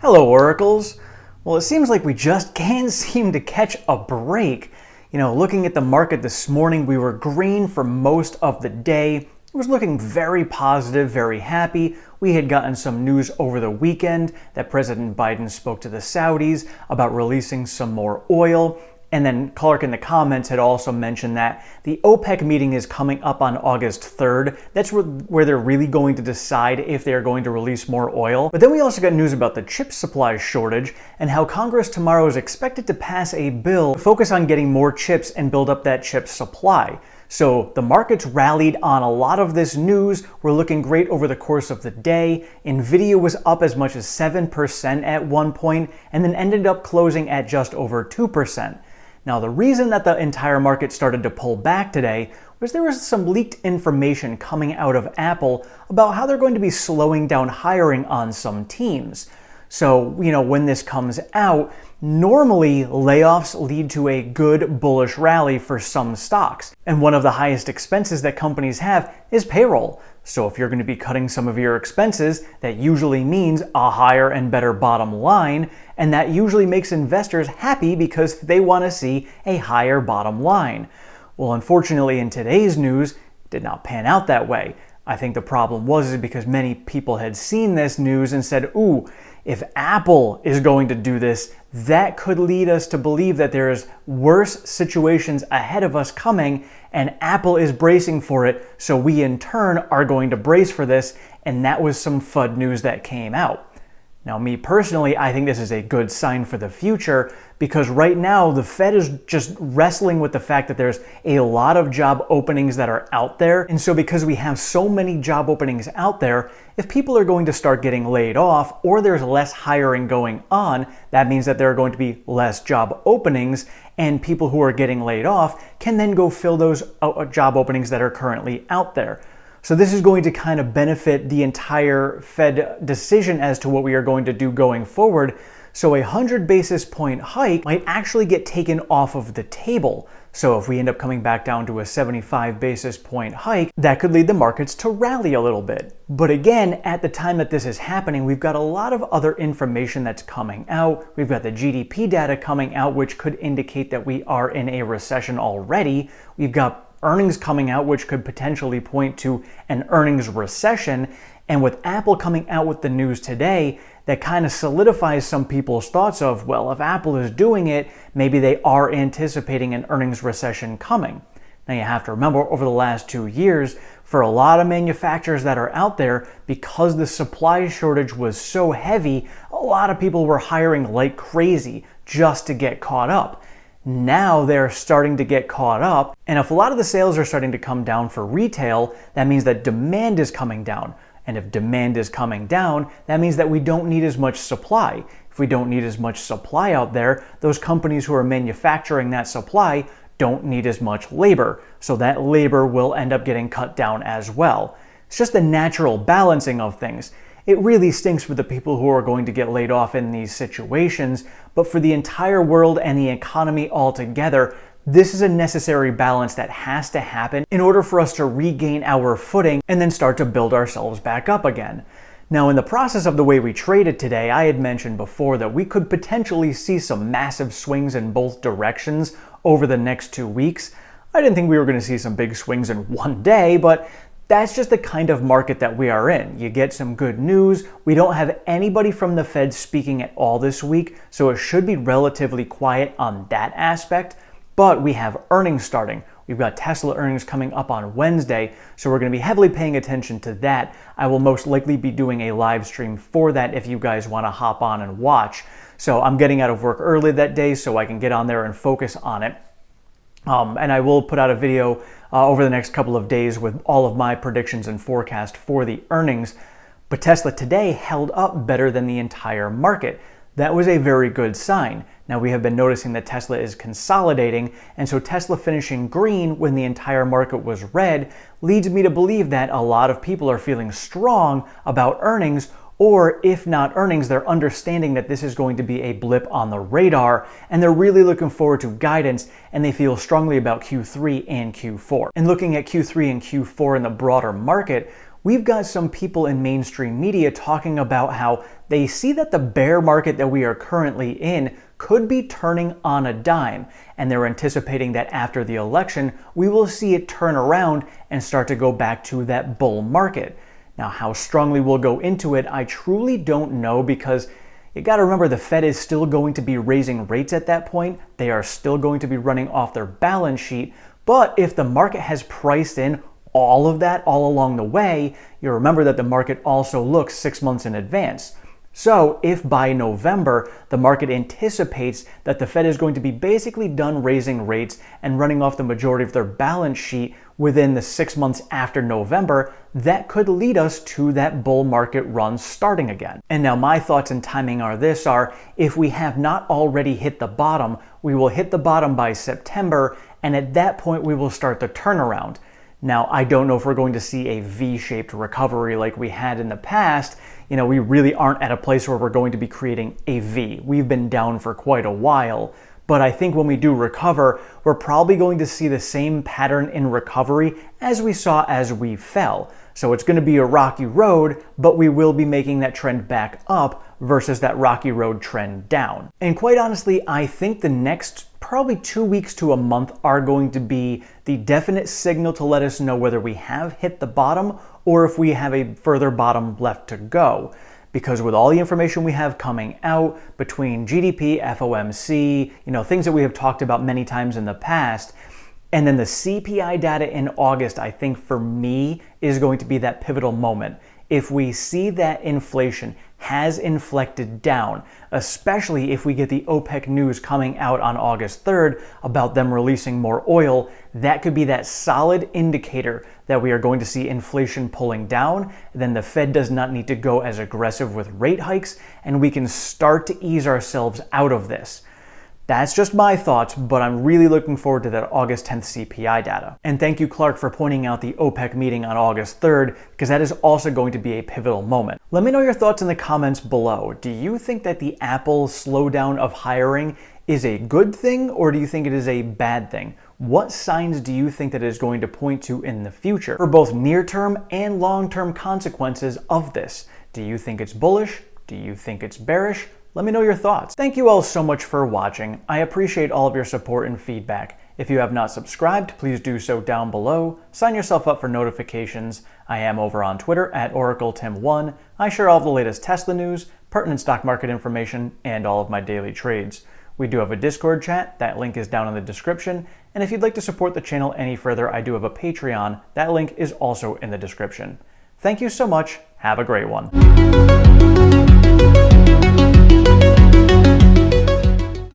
Hello, Oracles. Well, it seems like we just can't seem to catch a break. Looking at the market this morning, we were green for most of the day. It was looking very positive, very happy. We had gotten some news over the weekend that President Biden spoke to the Saudis about releasing some more oil. And then Clark in the comments had also mentioned that the OPEC meeting is coming up on August 3rd. That's where they're really going to decide if they're going to release more oil. But then we also got news about the chip supply shortage and how Congress tomorrow is expected to pass a bill to focus on getting more chips and build up that chip supply. So the markets rallied on a lot of this news. We're looking great over the course of the day. NVDA was up as much as 7% at one point and then ended up closing at just over 2%. Now, the reason that the entire market started to pull back today was there was some leaked information coming out of Apple about how they're going to be slowing down hiring on some teams. So, when this comes out, normally layoffs lead to a good bullish rally for some stocks. And one of the highest expenses that companies have is payroll. So if you're going to be cutting some of your expenses, that usually means a higher and better bottom line, and that usually makes investors happy because they want to see a higher bottom line. Well, unfortunately, in today's news, it did not pan out that way. I think the problem was because many people had seen this news and said, ooh, if Apple is going to do this, that could lead us to believe that there's worse situations ahead of us coming, and Apple is bracing for it, so we in turn are going to brace for this, and that was some FUD news that came out. Now, me personally, I think this is a good sign for the future because right now the Fed is just wrestling with the fact that there's a lot of job openings that are out there. And so because we have so many job openings out there, if people are going to start getting laid off or there's less hiring going on, that means that there are going to be less job openings, and people who are getting laid off can then go fill those job openings that are currently out there. So this is going to kind of benefit the entire Fed decision as to what we are going to do going forward. So a 100 basis point hike might actually get taken off of the table. So if we end up coming back down to a 75 basis point hike, that could lead the markets to rally a little bit. But again, at the time that this is happening, we've got a lot of other information that's coming out. We've got the GDP data coming out, which could indicate that we are in a recession already. We've got earnings coming out, which could potentially point to an earnings recession. And with Apple coming out with the news today, that kind of solidifies some people's thoughts of, well, if Apple is doing it, maybe they are anticipating an earnings recession coming. Now you have to remember, over the last 2 years, for a lot of manufacturers that are out there, because the supply shortage was so heavy, a lot of people were hiring like crazy just to get caught up. Now they're starting to get caught up, and if a lot of the sales are starting to come down for retail, that means that demand is coming down. And if demand is coming down, that means that we don't need as much supply. If we don't need as much supply out there, those companies who are manufacturing that supply don't need as much labor. So that labor will end up getting cut down as well. It's just the natural balancing of things. It really stinks for the people who are going to get laid off in these situations, but for the entire world and the economy altogether, this is a necessary balance that has to happen in order for us to regain our footing and then start to build ourselves back up again. Now, in the process of the way we traded today, I had mentioned before that we could potentially see some massive swings in both directions over the next 2 weeks. I didn't think we were going to see some big swings in one day, but that's just the kind of market that we are in. You get some good news. We don't have anybody from the Fed speaking at all this week, so it should be relatively quiet on that aspect. But we have earnings starting. We've got Tesla earnings coming up on Wednesday, so we're going to be heavily paying attention to that. I will most likely be doing a live stream for that if you guys want to hop on and watch. So I'm getting out of work early that day so I can get on there and focus on it. And I will put out a video over the next couple of days with all of my predictions and forecast for the earnings. But Tesla today held up better than the entire market. That was a very good sign. Now, we have been noticing that Tesla is consolidating, and so Tesla finishing green when the entire market was red leads me to believe that a lot of people are feeling strong about earnings, or if not earnings, they're understanding that this is going to be a blip on the radar, and they're really looking forward to guidance, and they feel strongly about Q3 and Q4. And looking at Q3 and Q4 in the broader market, we've got some people in mainstream media talking about how they see that the bear market that we are currently in could be turning on a dime, and they're anticipating that after the election, we will see it turn around and start to go back to that bull market. Now, how strongly we'll go into it, I truly don't know, because you got to remember the Fed is still going to be raising rates at that point. They are still going to be running off their balance sheet. But if the market has priced in all of that all along the way, you remember that the market also looks 6 months in advance. So if by November the market anticipates that the Fed is going to be basically done raising rates and running off the majority of their balance sheet within the 6 months after November, that could lead us to that bull market run starting again. And now my thoughts and timing are if we have not already hit the bottom, we will hit the bottom by September, and at that point we will start the turnaround. Now, I don't know if we're going to see a V-shaped recovery like we had in the past. We really aren't at a place where we're going to be creating a V. We've been down for quite a while. But I think when we do recover, we're probably going to see the same pattern in recovery as we saw as we fell. So it's going to be a rocky road, but we will be making that trend back up versus that rocky road trend down. And quite honestly, I think the next probably 2 weeks to a month are going to be the definite signal to let us know whether we have hit the bottom or if we have a further bottom left to go. Because with all the information we have coming out between GDP, FOMC, things that we have talked about many times in the past, and then the CPI data in August, I think for me is going to be that pivotal moment. If we see that inflation has inflected down, especially if we get the OPEC news coming out on August 3rd about them releasing more oil, that could be that solid indicator that we are going to see inflation pulling down. Then the Fed does not need to go as aggressive with rate hikes, and we can start to ease ourselves out of this. That's just my thoughts, but I'm really looking forward to that August 10th CPI data. And thank you, Clark, for pointing out the OPEC meeting on August 3rd, because that is also going to be a pivotal moment. Let me know your thoughts in the comments below. Do you think that the Apple slowdown of hiring is a good thing, or do you think it is a bad thing? What signs do you think that it is going to point to in the future for both near-term and long-term consequences of this? Do you think it's bullish? Do you think it's bearish? Let me know your thoughts. Thank you all so much for watching. I appreciate all of your support and feedback. If you have not subscribed, please do so down below. Sign yourself up for notifications. I am over on Twitter at OracleTim1. I share all of the latest Tesla news, pertinent stock market information, and all of my daily trades. We do have a Discord chat. That link is down in the description. And if you'd like to support the channel any further, I do have a Patreon. That link is also in the description. Thank you so much. Have a great one.